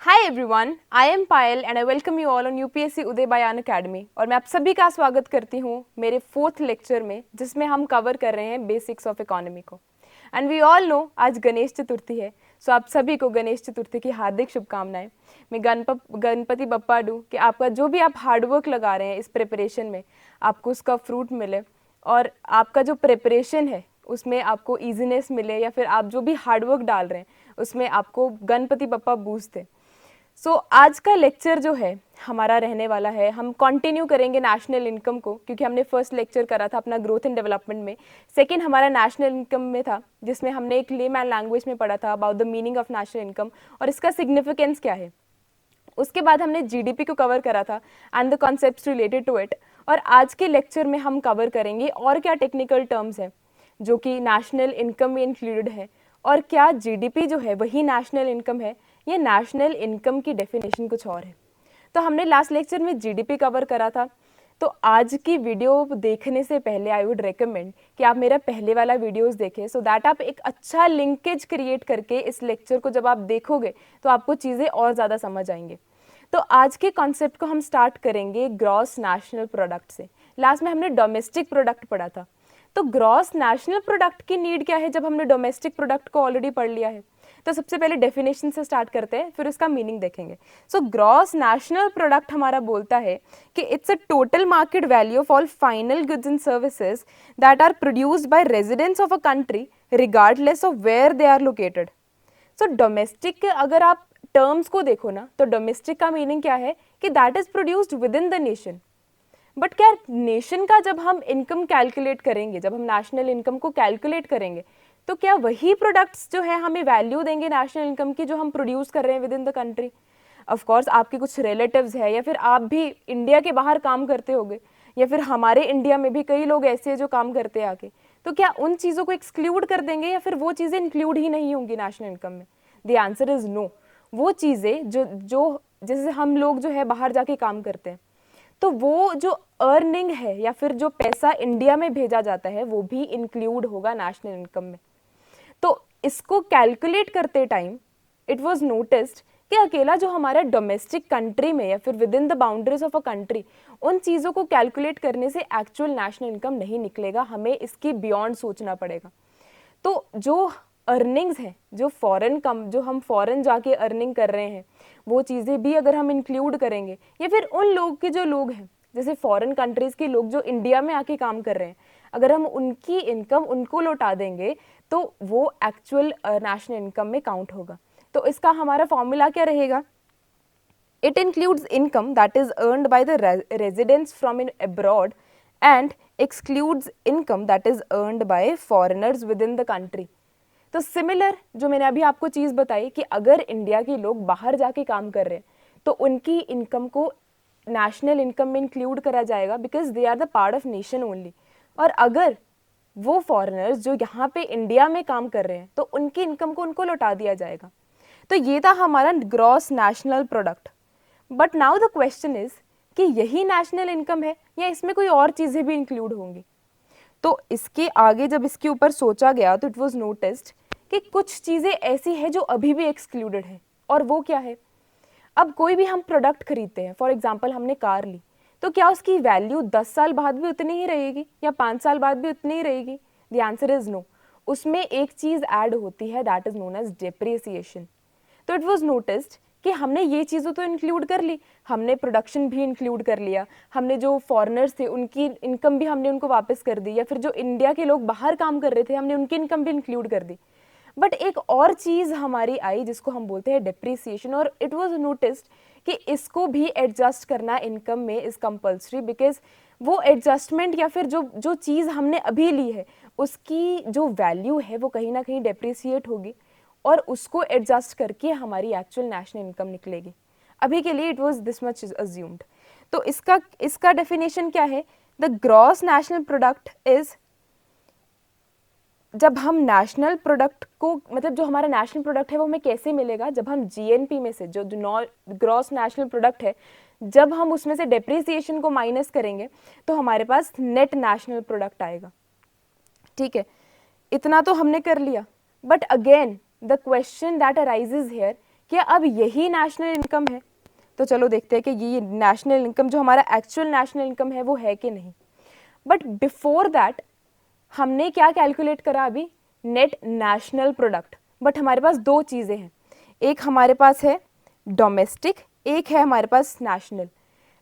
Hi everyone, I am Payal and I welcome you all on UPSC Uday Bayan academy. और मैं आप सभी का स्वागत करती हूँ मेरे 4th लेक्चर में, जिसमें हम कवर कर रहे हैं बेसिक्स ऑफ इकोनॉमी को। एंड वी ऑल नो आज गणेश चतुर्थी है, सो आप सभी को गणेश चतुर्थी की हार्दिक शुभकामनाएं। मैं गणपति बप्पा डू कि आपका जो भी आप हार्डवर्क लगा रहे हैं इस प्रिपरेशन में, आपको उसका फ्रूट मिले और आपका जो प्रिपरेशन है उसमें आपको ईजीनेस मिले, या फिर आप जो भी हार्डवर्क डाल रहे हैं उसमें आपको गणपति बप्पा बूस्ट दे। सो आज का लेक्चर जो है हमारा रहने वाला है, हम कंटिन्यू करेंगे नेशनल इनकम को, क्योंकि हमने फर्स्ट लेक्चर करा था अपना ग्रोथ एंड डेवलपमेंट में। सेकंड हमारा नेशनल इनकम में था, जिसमें हमने एक लेमैन लैंग्वेज में पढ़ा था about the meaning of national income और इसका सिग्निफिकेंस क्या है। उसके बाद हमने जीडीपी को कवर करा था and the concepts related to it. और आज के लेक्चर में हम कवर करेंगे और क्या टेक्निकल टर्म्स हैं जो कि नेशनल इनकम में इंक्लूडेड है, और क्या जीडीपी जो है वही नेशनल इनकम है, ये नेशनल इनकम की डेफिनेशन कुछ और है। तो हमने लास्ट लेक्चर में जीडीपी कवर करा था, तो आज की वीडियो देखने से पहले आई वुड रेकमेंड कि आप मेरा पहले वाला वीडियोस देखें, सो दैट आप एक अच्छा लिंकेज क्रिएट करके इस लेक्चर को जब आप देखोगे तो आपको चीज़ें और ज़्यादा समझ आएंगे। तो आज के कॉन्सेप्ट को हम स्टार्ट करेंगे ग्रॉस नेशनल प्रोडक्ट से। लास्ट में हमने डोमेस्टिक प्रोडक्ट पढ़ा था, तो ग्रॉस नेशनल प्रोडक्ट की नीड क्या है जब हमने डोमेस्टिक प्रोडक्ट को ऑलरेडी पढ़ लिया है। तो सबसे पहले डेफिनेशन से स्टार्ट करते हैं, फिर उसका मीनिंग देखेंगे। सो ग्रॉस नेशनल प्रोडक्ट हमारा बोलता है कि it's a total market value of all final goods and services that are produced by residents of a country regardless of where they are located. So domestic के अगर आप terms को देखो ना, तो डोमेस्टिक का मीनिंग क्या है कि that is produced within the nation. But क्या नेशन का जब हम इनकम कैलकुलेट करेंगे, जब हम नेशनल इनकम को कैलकुलेट करेंगे, तो क्या वही प्रोडक्ट्स जो है हमें वैल्यू देंगे नेशनल इनकम की जो हम प्रोड्यूस कर रहे हैं with in the country. Of course आपके कुछ रिलेटिव्स है, या फिर आप भी इंडिया के बाहर काम करते होंगे, या फिर हमारे इंडिया में भी कई लोग ऐसे हैं जो काम करते हैं आके, तो क्या उन चीज़ों को एक्सक्लूड कर देंगे या फिर वो चीज़ें इंक्लूड ही नहीं होंगी नेशनल इनकम में? The answer is no. वो चीज़ें जो जो जैसे हम लोग जो है बाहर जाके काम करते हैं, तो वो जो अर्निंग है या फिर जो पैसा इंडिया में भेजा जाता है वो भी इंक्लूड होगा नेशनल इनकम में। तो इसको कैलकुलेट करते टाइम इट वाज नोटिस्ड कि अकेला जो हमारा डोमेस्टिक कंट्री में या फिर with in the boundaries of a country, उन चीज़ों को कैलकुलेट करने से एक्चुअल नेशनल इनकम नहीं निकलेगा, हमें इसकी बियॉन्ड सोचना पड़ेगा। तो जो अर्निंग्स हैं, जो हम फॉरेन जाके अर्निंग कर रहे हैं, वो चीज़ें भी अगर हम इंक्लूड करेंगे, या फिर उन लोग के जो लोग हैं जैसे फॉरेन कंट्रीज़ के लोग जो इंडिया में आके काम कर रहे हैं, अगर हम उनकी इनकम उनको लौटा देंगे तो वो एक्चुअल नेशनल इनकम में काउंट होगा। तो इसका हमारा फॉर्मूला क्या रहेगा? It includes income that is earned by the residents from in abroad and excludes income that is earned by foreigners within the country. तो सिमिलर जो मैंने अभी आपको चीज़ बताई कि अगर इंडिया के लोग बाहर जाके काम कर रहे हैं तो उनकी इनकम को नेशनल इनकम में इंक्लूड करा जाएगा, because they are the part of nation only. और अगर वो फॉरेनर्स जो यहाँ पे इंडिया में काम कर रहे हैं तो उनकी इनकम को उनको लौटा दिया जाएगा। तो ये था हमारा gross national product. But now the question is कि यही नेशनल इनकम है या इसमें कोई और चीज़ें भी इंक्लूड होंगी? तो इसके आगे जब इसके ऊपर सोचा गया तो इट वाज नोटिस्ड कि कुछ चीज़ें ऐसी है जो अभी भी एक्सक्लूडेड है। और वो क्या है? अब कोई भी हम प्रोडक्ट खरीदते हैं, फॉर एग्जांपल हमने कार ली, तो क्या उसकी वैल्यू 10 साल बाद भी उतनी ही रहेगी या 5 साल बाद भी उतनी ही रहेगी? The answer is no. उसमें एक चीज़ ऐड होती है, that is known as depreciation. तो इट वाज नोटिस्ड कि हमने ये चीज़ें तो इंक्लूड कर ली, हमने प्रोडक्शन भी इंक्लूड कर लिया, हमने जो फॉरेनर्स थे उनकी इनकम भी हमने उनको वापस कर दी, या फिर जो इंडिया के लोग बाहर काम कर रहे थे हमने उनकी इनकम भी इंक्लूड कर दी। बट एक और चीज़ हमारी आई जिसको हम बोलते हैं डेप्रिसिएशन, और इट वाज नोटिस्ड कि इसको भी एडजस्ट करना इनकम में इज़ कंपल्सरी, बिकॉज वो एडजस्टमेंट या फिर जो चीज़ हमने अभी ली है उसकी जो वैल्यू है वो कहीं ना कहीं डेप्रिसिएट होगी, और उसको एडजस्ट करके हमारी एक्चुअल नेशनल इनकम निकलेगी। अभी के लिए it was this much assumed. तो इसका डेफिनेशन क्या है? The gross national product is, जब हम नेशनल प्रोडक्ट को, मतलब जो हमारा नेशनल प्रोडक्ट है वो हमें कैसे मिलेगा? जब हम जीएनपी में से जो ग्रॉस नेशनल प्रोडक्ट है, जब हम उसमें से डेप्रिसिएशन को माइनस करेंगे तो हमारे पास नेट नेशनल प्रोडक्ट आएगा। ठीक है, इतना तो हमने कर लिया। But again the question that arises here क्या अब यही नेशनल इनकम है? तो चलो देखते हैं कि ये नेशनल इनकम जो हमारा एक्चुअल नेशनल इनकम है वो है कि नहीं। बट बिफोर दैट हमने क्या कैलकुलेट करा अभी? Net national product. बट हमारे पास दो चीज़ें हैं, एक हमारे पास है डोमेस्टिक, एक है हमारे पास नेशनल।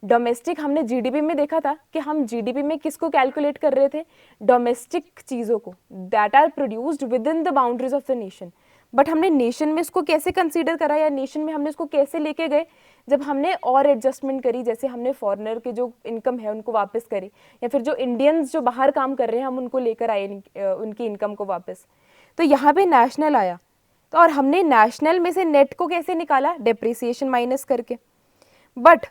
डोमेस्टिक हमने जीडीपी में देखा था कि हम जीडीपी में किसको कैलकुलेट कर रहे थे? डोमेस्टिक चीज़ों को, that are produced within the boundaries of the nation. But हमने नेशन में इसको कैसे कंसीडर करा, या नेशन में हमने इसको कैसे लेके गए? जब हमने और एडजस्टमेंट करी, जैसे हमने फॉरेनर के जो इनकम है उनको वापस करे, या फिर जो इंडियंस जो बाहर काम कर रहे हैं हम उनको लेकर आए उनकी इनकम को वापस। तो यहाँ पे नेशनल आया, तो और हमने नेशनल में से नेट को कैसे निकाला? डेप्रिसिएशन माइनस करके। बट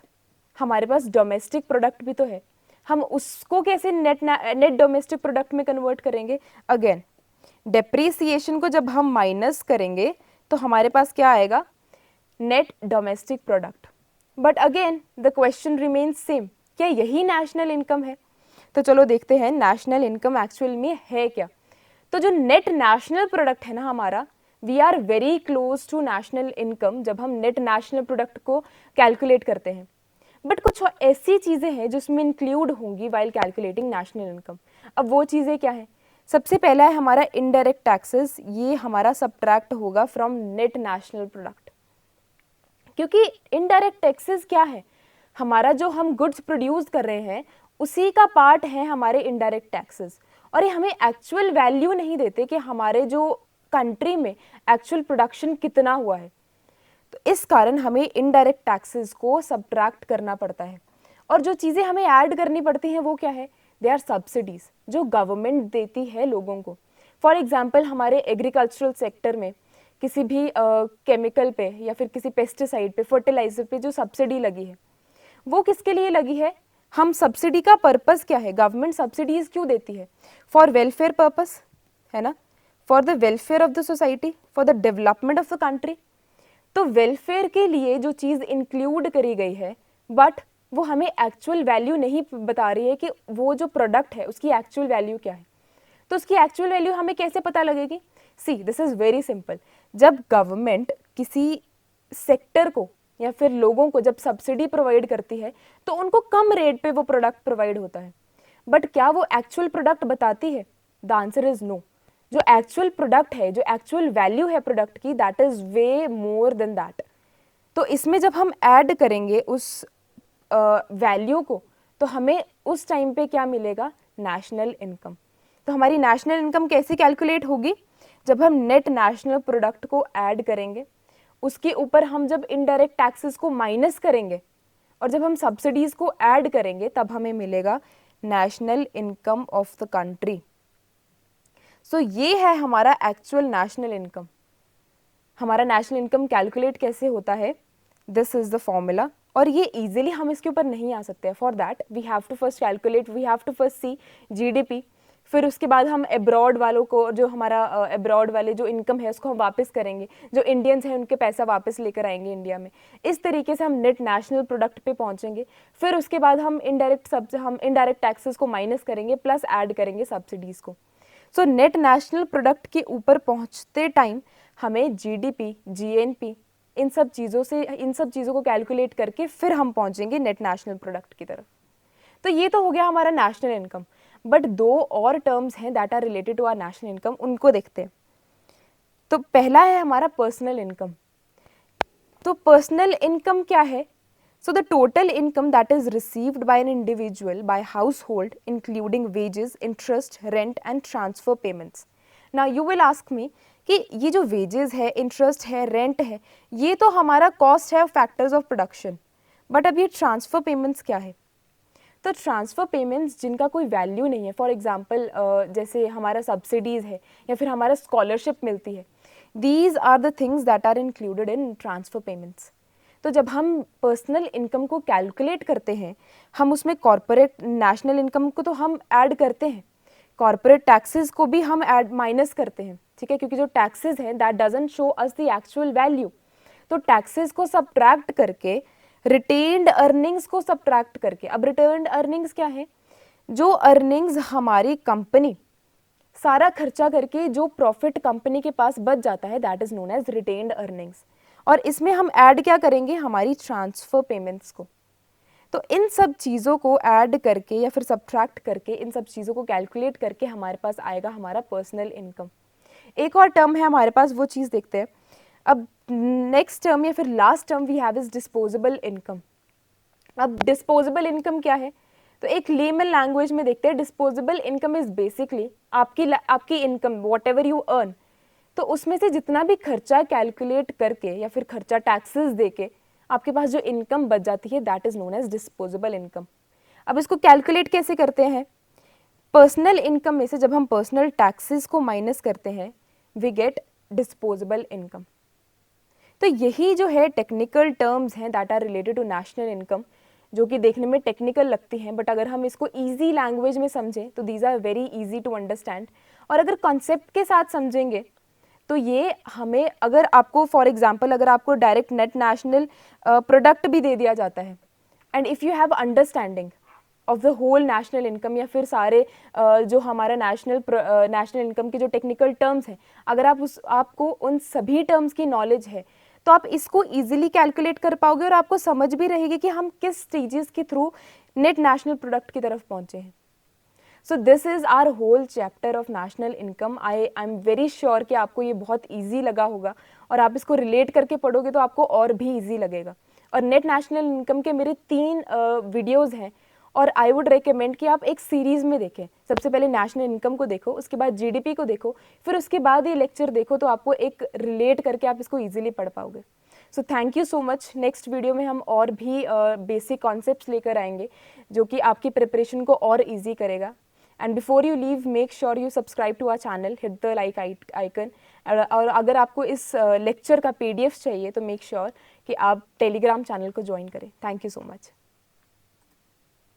हमारे पास डोमेस्टिक प्रोडक्ट भी तो है, हम उसको कैसे नेट डोमेस्टिक प्रोडक्ट में कन्वर्ट करेंगे? अगेन डेप्रिसिएशन को जब हम माइनस करेंगे तो हमारे पास क्या आएगा? Net domestic product. But again the question remains same, क्या यही नेशनल इनकम है? तो चलो देखते हैं नेशनल इनकम एक्चुअल में है क्या। तो जो नेट नेशनल प्रोडक्ट है ना हमारा, we are very close to national income जब हम नेट नेशनल प्रोडक्ट को कैलकुलेट करते हैं। बट कुछ ऐसी चीज़ें हैं जो उसमें इंक्लूड होंगी वाइल कैलकुलेटिंग नेशनल इनकम। अब वो चीज़ें क्या है? सबसे पहला है हमारा इनडायरेक्ट टैक्सेस, ये हमारा सब्ट्रैक्ट होगा फ्रॉम नेट नेशनल प्रोडक्ट। क्योंकि इनडायरेक्ट टैक्सेस क्या है? हमारा जो हम गुड्स प्रोड्यूस कर रहे हैं उसी का पार्ट है हमारे इनडायरेक्ट टैक्सेस, और ये हमें एक्चुअल वैल्यू नहीं देते कि हमारे जो कंट्री में एक्चुअल प्रोडक्शन कितना हुआ है। तो इस कारण हमें इनडायरेक्ट टैक्सेस को सब्ट्रैक्ट करना पड़ता है। और जो चीज़ें हमें ऐड करनी पड़ती हैं वो क्या है? दे आर सब्सिडीज़ जो गवर्नमेंट देती है लोगों को। फॉर एग्जांपल हमारे एग्रीकल्चरल सेक्टर में किसी भी केमिकल पे या फिर किसी पेस्टिसाइड पे, फर्टिलाइजर पे जो सब्सिडी लगी है वो किसके लिए लगी है? हम सब्सिडी का पर्पस क्या है? गवर्नमेंट सब्सिडीज क्यों देती है? फॉर वेलफेयर पर्पस, है ना, for the welfare of the society, for the development of the country. तो वेलफेयर के लिए जो चीज़ इंक्लूड करी गई है, बट वो हमें एक्चुअल वैल्यू नहीं बता रही है कि वो जो प्रोडक्ट है उसकी एक्चुअल वैल्यू क्या है। तो उसकी एक्चुअल वैल्यू हमें कैसे पता लगेगी? सी, दिस इज़ वेरी सिंपल। जब गवर्नमेंट किसी सेक्टर को या फिर लोगों को जब सब्सिडी प्रोवाइड करती है तो उनको कम रेट पे वो प्रोडक्ट प्रोवाइड होता है, बट क्या वो एक्चुअल प्रोडक्ट बताती है? The answer is no. जो एक्चुअल प्रोडक्ट है, जो एक्चुअल वैल्यू है प्रोडक्ट की, that is way more than that. तो इसमें जब हम ऐड करेंगे उस वैल्यू को तो हमें उस टाइम पे क्या मिलेगा? National income. तो हमारी नेशनल इनकम कैसे कैलकुलेट होगी? जब हम नेट नेशनल प्रोडक्ट को ऐड करेंगे, उसके ऊपर हम जब इनडायरेक्ट टैक्सेस को माइनस करेंगे और जब हम सब्सिडीज को ऐड करेंगे तब हमें मिलेगा national income of the country. So ये है हमारा एक्चुअल नेशनल इनकम। हमारा नेशनल इनकम कैलकुलेट कैसे होता है? दिस इज द फॉर्मूला, और ये इजीली हम इसके ऊपर नहीं आ सकते हैं। For that we have to first calculate, we have to first see GDP, फिर उसके बाद हम अब्रॉड वालों को, जो हमारा अब्रॉड वाले जो इनकम है उसको हम वापस करेंगे, जो इंडियंस हैं उनके पैसा वापस लेकर आएंगे इंडिया में। इस तरीके से हम नेट नेशनल प्रोडक्ट पे पहुंचेंगे। फिर उसके बाद हम इनडायरेक्ट टैक्सेस को माइनस करेंगे प्लस ऐड करेंगे सब्सिडीज़ को। सो नेट नेशनल प्रोडक्ट के ऊपर पहुंचते टाइम हमें जीडीपी, जीएनपी, इन सब चीज़ों को कैलकुलेट करके फिर हम पहुंचेंगे नेट नेशनल प्रोडक्ट की तरफ। तो ये तो हो गया हमारा नेशनल इनकम। बट दो और टर्म्स हैं that are related to our national income, उनको देखते हैं। तो पहला है हमारा पर्सनल इनकम। तो पर्सनल इनकम क्या है? So the total income that is received by an individual by household including wages, interest, rent and transfer payments. Now you will ask me कि ये जो वेजेस है, इंटरेस्ट है, rent है, ये तो हमारा कॉस्ट है, फैक्टर्स ऑफ प्रोडक्शन। बट अब ये ट्रांसफर पेमेंट्स क्या है? तो ट्रांसफ़र पेमेंट्स जिनका कोई वैल्यू नहीं है, फॉर एग्जांपल जैसे हमारा सब्सिडीज़ है या फिर हमारा स्कॉलरशिप मिलती है, these are the things that are included in transfer payments. तो जब हम पर्सनल इनकम को कैलकुलेट करते हैं, हम उसमें कॉर्पोरेट नेशनल इनकम को तो हम ऐड करते हैं, कॉर्पोरेट टैक्सेस को भी हम ऐड माइनस करते हैं, ठीक है, क्योंकि जो टैक्सेस हैं that doesn't show us the actual value. तो टैक्सेस को सब्ट्रैक्ट करके, रिटेन्ड अर्निंग्स को सब्ट्रैक्ट करके, अब रिटेन्ड अर्निंग्स क्या है? जो अर्निंग्स हमारी कंपनी सारा खर्चा करके जो प्रॉफिट कंपनी के पास बच जाता है, that is known as retained earnings. और इसमें हम ऐड क्या करेंगे, हमारी ट्रांसफ़र पेमेंट्स को। तो इन सब चीज़ों को ऐड करके या फिर सब्ट्रैक्ट करके, इन सब चीज़ों को कैलकुलेट करके हमारे पास आएगा हमारा पर्सनल इनकम। एक और टर्म है हमारे पास, वो चीज़ देखते हैं। अब नेक्स्ट टर्म या फिर last term we have is disposable income. अब डिस्पोजेबल इनकम क्या है, तो एक लेमन लैंग्वेज में देखते हैं, डिस्पोजेबल इनकम इज बेसिकली आपकी income whatever you earn, तो उसमें से जितना भी खर्चा कैलकुलेट करके या फिर खर्चा टैक्सेस दे के आपके पास जो इनकम बच जाती है, that is known as disposable income. अब इसको कैलकुलेट कैसे करते हैं, पर्सनल इनकम में से जब हम पर्सनल टैक्सेस को माइनस करते हैं, वी गेट डिस्पोजेबल इनकम। तो यही जो है टेक्निकल टर्म्स हैं that are related to national income, जो कि देखने में टेक्निकल लगती हैं, बट अगर हम इसको ईजी लैंग्वेज में समझें तो these are very easy to understand. और अगर कॉन्सेप्ट के साथ समझेंगे तो ये हमें, अगर आपको फॉर एग्जांपल अगर आपको डायरेक्ट नेट नेशनल प्रोडक्ट भी दे दिया जाता है, and if you have understanding of the whole national income या फिर सारे जो हमारा नेशनल इनकम के जो टेक्निकल टर्म्स हैं, अगर आपको उन सभी टर्म्स की नॉलेज है तो आप इसको इजीली कैलकुलेट कर पाओगे और आपको समझ भी रहेगी कि हम किस स्टेजेस के थ्रू नेट नेशनल प्रोडक्ट की तरफ पहुंचे हैं। So this is our whole chapter of national income. I am very sure कि आपको ये बहुत ईजी लगा होगा और आप इसको रिलेट करके पढ़ोगे तो आपको और भी ईजी लगेगा। और नेट नेशनल इनकम के मेरे 3 वीडियोज़ हैं और आई वुड रिकमेंड कि आप एक सीरीज़ में देखें। सबसे पहले नेशनल इनकम को देखो, उसके बाद जीडीपी को देखो, फिर उसके बाद ये लेक्चर देखो, तो आपको एक रिलेट करके आप इसको ईजिली पढ़ पाओगे। So thank you so much. Next video में हम और भी बेसिक कॉन्सेप्ट्स लेकर आएंगे जो कि आपकी प्रिपरेशन को और ईजी करेगा। And before you leave, make sure you subscribe to our channel, hit the like icon. और अगर आपको इस लेक्चर का PDF चाहिए तो मेक श्योर कि आप टेलीग्राम चैनल को ज्वाइन करें। Thank you so much.